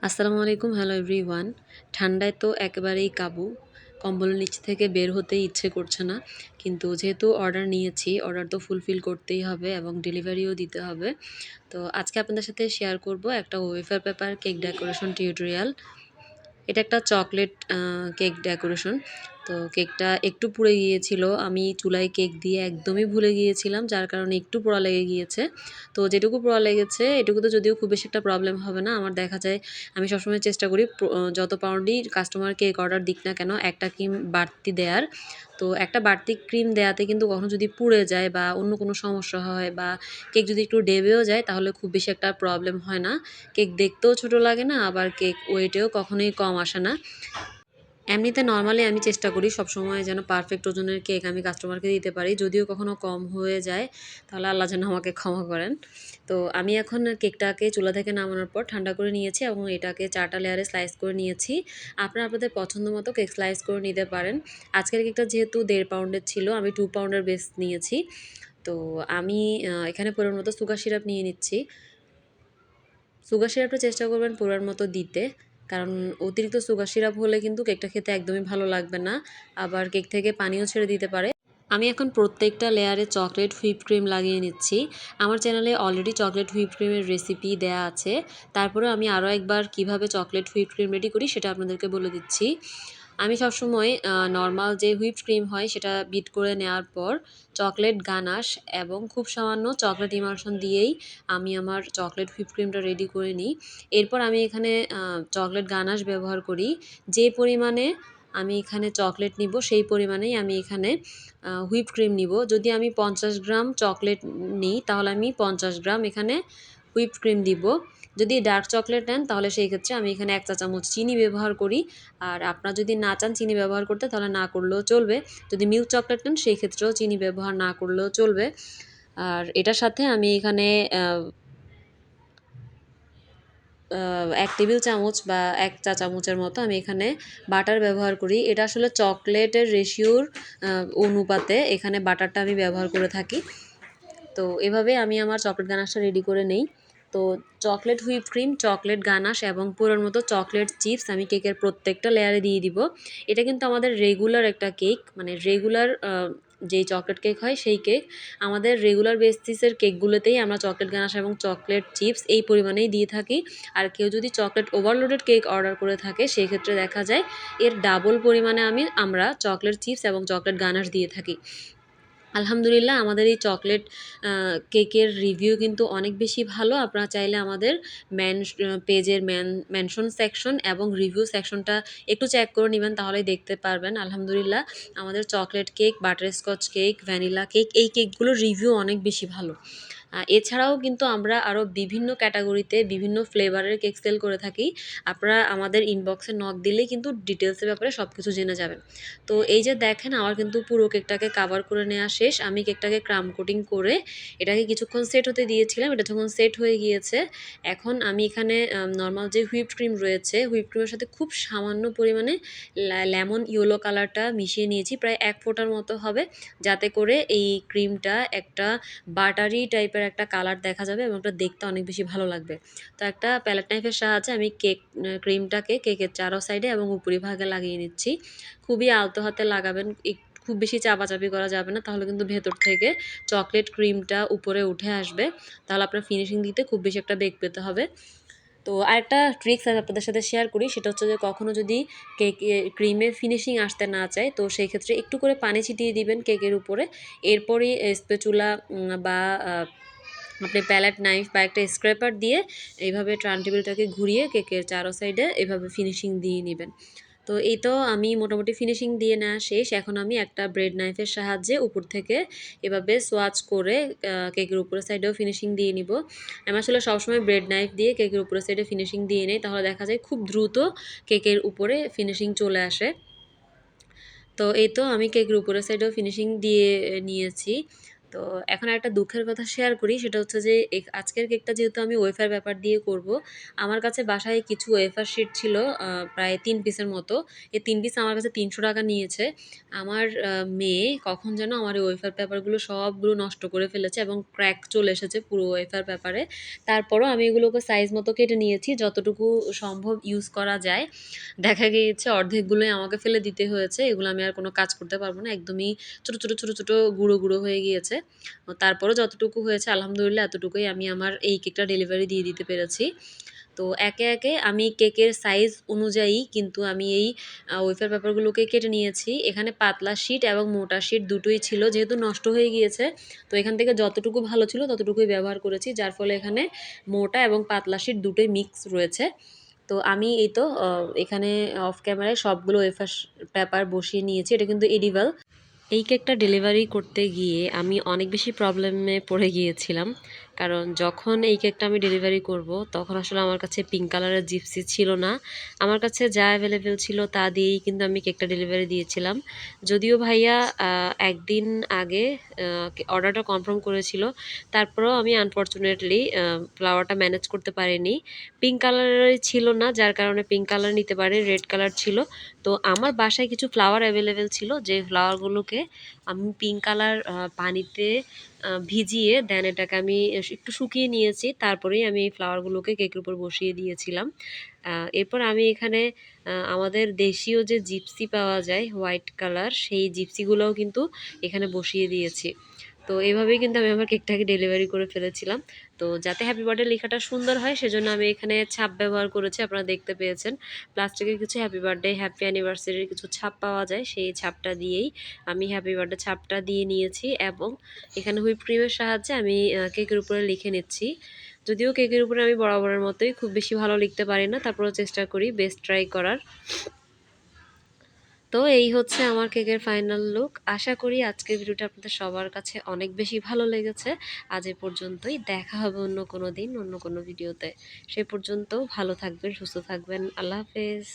আসসালামু আলাইকুম, hello everyone. ঠান্ডায় তো একেবারেই কাবু। কম্বলের নিচ থেকে বের হতেই ইচ্ছে করছে না। কিন্তু যেহেতু অর্ডার নিয়েছি, অর্ডার তো ফুলফিল করতেই হবে এবং ডেলিভারিও দিতে হবে। তো আজকে আপনাদের সাথে শেয়ার করব একটা wafer paper cake decoration tutorial. এটা একটা চকলেট কেক ডেকোরেশন। তো কেকটা একটু পুড়ে গিয়েছিল। আমি চুলায় কেক দিয়ে একদমই ভুলে গিয়েছিলাম, যার কারণে একটু পোড়া লেগে গিয়েছে। তো যেটুকু পোড়া লেগেছে এটুকুতে যদিও খুব বেশি একটা প্রবলেম হবে না। আমার দেখা যায় আমি সবসময় চেষ্টা করি যত পাউন্ডই কাস্টমার কেক অর্ডার দিক না কেন একটা ক্রিম বাড়তি দেয়ার। তো একটা বাড়তি ক্রিম দেয়াতে কিন্তু কখনো যদি পুড়ে যায় বা অন্য কোনো সমস্যা হয় বা কেক যদি একটু ডেবেও যায় তাহলে খুব বেশি একটা প্রবলেম হয় না। কেক দেখতেও ছোট লাগে না, আবার কেক ওয়েটেও কখনোই কম আসে না। এমনিতে নরমালি আমি চেষ্টা করি সবসময় যেন পারফেক্ট ওজনের কেক আমি কাস্টমারকে দিতে পারি। যদিও কখনো কম হয়ে যায় তাহলে আল্লাহ যেন আমাকে ক্ষমা করেন। তো আমি এখন কেকটাকে চুলা থেকে নামানোর পর ঠান্ডা করে নিয়েছি এবং এটাকে 4টা লেয়ারে স্লাইস করে নিয়েছি। আপনারা আপনাদের পছন্দ মতো কেক স্লাইস করে নিতে পারেন। আজকের কেকটা যেহেতু 1.5 পাউন্ডের ছিল, আমি 2 পাউন্ডের বেস নিয়েছি। তো আমি এখানে পরিমাণ মতো সুগার সিরাপ নিয়ে নিচ্ছি। সুগার সিরাপটা চেষ্টা করবেন পরিমাণ মতো দিতে। কারণ অতিরিক্ত সুগার সিরাপ হলে কিন্তু কেকটা খেতে একদমই ভালো লাগবে না। আবার কেক থেকে পানিও ছেড়ে দিতে পারে। আমি এখন প্রত্যেকটা লেয়ারে চকলেট হুইপ ক্রিম লাগিয়ে নিচ্ছি। আমার চ্যানেলে অলরেডি চকলেট হুইপ ক্রিমের রেসিপি দেয়া আছে। তারপরেও আমি আরও একবার কিভাবে চকলেট হুইপ ক্রিম রেডি করি সেটা আপনাদেরকে বলে দিচ্ছি। আমি সবসময় নর্মাল যে হুইপড ক্রিম হয় সেটা বিট করে নেওয়ার পর চকলেট গানাশ এবং খুব সামান্য চকলেট ইমালশন দিয়েই আমি আমার চকলেট হুইপ ক্রিমটা রেডি করে নিই। এরপর আমি এখানে চকলেট গানাশ ব্যবহার করি। যে পরিমাণে আমি এখানে চকলেট নিব সেই পরিমাণেই আমি এখানে হুইপ ক্রিম নিব। যদি আমি 50 গ্রাম চকলেট নিই তাহলে আমি 50 গ্রাম এখানে হুইপ ক্রিম দিব। যদি ডার্ক চকলেট নেন তাহলে সেই ক্ষেত্রে আমি এখানে 1 চা চামচ চিনি ব্যবহার করি। আর আপনারা যদি না চান চিনি ব্যবহার করতে তাহলে না করলেও চলবে। যদি মিল্ক চকলেট নেন সেই ক্ষেত্রেও চিনি ব্যবহার না করলেও চলবে। আর এটার সাথে আমি এখানে 1 টেবিল চামচ বা 1 চা চামচের মতো আমি এখানে বাটার ব্যবহার করি। এটা আসলে চকলেটের রেশিওর অনুপাতে এখানে বাটারটা আমি ব্যবহার করে থাকি। তো এভাবে আমি আমার চকলেট গানাশটা রেডি করে নেই। তো chocolate whip cream, chocolate ganache এবং পরিমাণ মতো চকলেট চিপস আমি কেকের প্রত্যেকটা লেয়ারে দিয়ে দিব। এটা কিন্তু আমাদের রেগুলার একটা কেক, মানে রেগুলার যেই চকলেট কেক হয় সেই কেক। আমাদের রেগুলার বেসিসের কেকগুলোতেই আমরা চকলেট গানাশ এবং চকলেট চিপস এই পরিমাণেই দিয়ে থাকি। আর কেউ যদি চকলেট ওভারলোডেড কেক অর্ডার করে থাকে সেই ক্ষেত্রে দেখা যায় এর ডাবল পরিমাণে আমরা চকলেট চিপস এবং চকলেট গানাশ দিয়ে থাকি। আলহামদুলিল্লাহ আমাদের এই চকলেট কেকের রিভিউ কিন্তু অনেক বেশি ভালো। আপনারা চাইলে আমাদের পেজের মেনশন সেকশন এবং রিভিউ সেকশনটা একটু চেক করে নেবেন, তাহলেই দেখতে পারবেন। আলহামদুলিল্লাহ আমাদের chocolate cake, butterscotch cake, vanilla cake এই কেকগুলোর রিভিউ অনেক বেশি ভালো। এছাড়াও কিন্তু আমরা আরও বিভিন্ন ক্যাটাগরিতে বিভিন্ন ফ্লেভারের কেক সেল করে থাকি। আপনারা আমাদের ইনবক্সে নক দিলেই কিন্তু ডিটেলসের ব্যাপারে সব কিছু জেনে যাবেন। তো এই যে দেখেন আমার কিন্তু পুরো কেকটাকে কাভার করে নেওয়া শেষ। আমি কেকটাকে ক্রাম কোটিং করে এটাকে কিছুক্ষণ সেট হতে দিয়েছিলাম। এটা যখন সেট হয়ে গিয়েছে এখন আমি এখানে নর্মাল যে হুইপড ক্রিম রয়েছে হুইপড ক্রিমের সাথে খুব সামান্য পরিমাণে লেমন ইয়েলো কালারটা মিশিয়ে নিয়েছি, প্রায় 1 ফোঁটার মতো হবে, যাতে করে এই ক্রিমটা একটা বাটারি টাইপের একটা কালার দেখা যাবে এবং এটা দেখতে অনেক বেশি ভালো লাগবে। তো একটা প্যালেট নাইফের সাহায্যে আমি ক্রিমটাকে কেকের চারো সাইডে এবং উপরিভাগে লাগিয়ে নিচ্ছি। খুবই আলতো হাতে লাগাবেন, খুব বেশি চাপাচাপি করা যাবে না, তাহলে কিন্তু ভেতর থেকে চকলেট ক্রিমটা উপরে উঠে আসবে। তাহলে আপনার ফিনিশিং দিতে খুব বেশি একটা বেগ পেতে হবে। তো আরেকটা ট্রিক্স আমি আপনাদের সাথে শেয়ার করি, সেটা হচ্ছে যে কখনো যদি ক্রিমে ফিনিশিং আসতে না চায় তো সেই ক্ষেত্রে একটু করে পানি ছিটিয়ে দিবেন কেকের উপরে। এরপরই স্প্যাচুলা বা আপনি প্যালেট নাইফ বা একটা স্ক্র্যাপার দিয়ে এইভাবে টার্ন টেবিলটাকে ঘুরিয়ে কেকের চারো সাইডে এভাবে ফিনিশিং দিয়ে নেবেন। তো এই তো আমি মোটামুটি ফিনিশিং দিয়ে নেওয়া শেষ। এখন আমি একটা ব্রেড নাইফের সাহায্যে উপর থেকে এভাবে সোয়াচ করে কেকের উপরের সাইডেও ফিনিশিং দিয়ে নিব। আমি আসলে সবসময় ব্রেড নাইফ দিয়ে কেকের উপরের সাইডে ফিনিশিং দিয়ে নেই, তাহলে দেখা যায় খুব দ্রুত কেকের উপরে ফিনিশিং চলে আসে। তো এই তো আমি কেকের উপরের সাইডেও ফিনিশিং দিয়ে নিয়েছি। তো এখন একটা দুঃখের কথা শেয়ার করি, সেটা হচ্ছে যে আজকের কেকটা যেহেতু আমি ওয়েফার পেপার দিয়ে করব, আমার কাছে বাসায় কিছু ওয়েফার শিট ছিল প্রায় 3 পিসের মতো। এই 3 পিস আমার কাছে 300 টাকা নিয়েছে। আমার মেয়ে কখন যেন আমার এই ওয়েফার পেপারগুলো সবগুলো নষ্ট করে ফেলেছে এবং ক্র্যাক চলে এসেছে পুরো ওয়েফার পেপারে। তারপরও আমি এগুলোকে সাইজ মতো কেটে নিয়েছি, যতটুকু সম্ভব ইউজ করা যায়। দেখা গিয়েছে অর্ধেকগুলোই আমাকে ফেলে দিতে হয়েছে। এগুলো আমি আর কোনো কাজ করতে পারবো না। একদমই ছোট গুঁড়ো, গুঁড়ো হয়ে গিয়েছে। তারপরও যতটুকু হয়েছে আলহামদুলিল্লাহ এতটুকুই আমি আমার এই কেকটা ডেলিভারি দিয়ে দিতে পেরেছি। তো একে আমি কেকের সাইজ অনুযায়ী কিন্তু আমি এই ওয়েফার পেপারগুলোকে কেটে নিয়েছি। এখানে পাতলা শিট এবং মোটা শিট দুটোই ছিল। যেহেতু নষ্ট হয়ে গিয়েছে, তো এখান থেকে যতটুকু ভালো ছিল ততটুকুই ব্যবহার করেছি। যার ফলে এখানে মোটা এবং পাতলা শিট দুটোই মিক্স রয়েছে। তো আমি এই তো এখানে অফ ক্যামেরায় সবগুলো ওয়েফার পেপার বসিয়ে নিয়েছি। এটা কিন্তু এডিবল। এই কেকটা ডেলিভারি করতে গিয়ে আমি অনেক বেশি প্রবলেমে পড়ে গিয়েছিলাম। কারণ যখন এই কেকটা আমি ডেলিভারি করব, তখন আসলে আমার কাছে পিঙ্ক কালারের জিপসি ছিল না। আমার কাছে যা অ্যাভেলেবেল ছিল তা দিয়েই কিন্তু আমি কেকটা ডেলিভারি দিয়েছিলাম। যদিও ভাইয়া একদিন আগে অর্ডারটা কনফার্ম করেছিল, তারপরেও আমি আনফরচুনেটলি ফ্লাওয়ারটা ম্যানেজ করতে পারিনি। পিঙ্ক কালারেরই ছিল না, যার কারণে পিঙ্ক কালার নিতে পারি, রেড কালার ছিল। তো আমার বাসায় কিছু ফ্লাওয়ার অ্যাভেলেবেল ছিল, যে ফ্লাওয়ারগুলোকে আমি পিঙ্ক কালার পানিতে ভিজিয়ে দেন এটাকে আমি একটু শুকিয়ে নিয়েছি। তারপরেই আমি এই ফ্লাওয়ারগুলোকে কেকের উপর বসিয়ে দিয়েছিলাম। এরপর আমি এখানে আমাদের দেশীয় যে জিপসি পাওয়া যায় হোয়াইট কালার, সেই জিপসিগুলোও কিন্তু এখানে বসিয়ে দিয়েছি। তো এভাবেই কিন্তু আমি আমার কেকটাকে ডেলিভারি করে ফেলেছিলাম। তো যাতে হ্যাপি বার্থডে লেখাটা সুন্দর হয় সেজন্য আমি এখানে ছাপ ব্যবহার করেছি, আপনারা দেখতে পেয়েছেন। প্লাস্টিকের কিছু হ্যাপি বার্থডে, হ্যাপি অ্যানিভার্সারির কিছু ছাপ পাওয়া যায়, সেই ছাপটা দিয়েই আমি হ্যাপি বার্থডে ছাপটা দিয়ে নিয়েছি এবং এখানে হুইপ ক্রিমের সাহায্যে আমি কেকের উপরে লিখে নিচ্ছি। যদিও কেকের উপরে আমি বরাবরের মতোই খুব বেশি ভালো লিখতে পারি না, তারপরেও চেষ্টা করি বেস্ট ট্রাই করার। তো এই হচ্ছে আমার কেকের ফাইনাল লুক। আশা করি আজকের ভিডিওটা আপনাদের সবার কাছে অনেক বেশি ভালো লেগেছে। আজ এ পর্যন্তই, দেখা হবে অন্য কোনো দিন অন্য কোনো ভিডিওতে। সে পর্যন্ত ভালো থাকবেন, সুস্থ থাকবেন। আল্লাহ হাফেজ।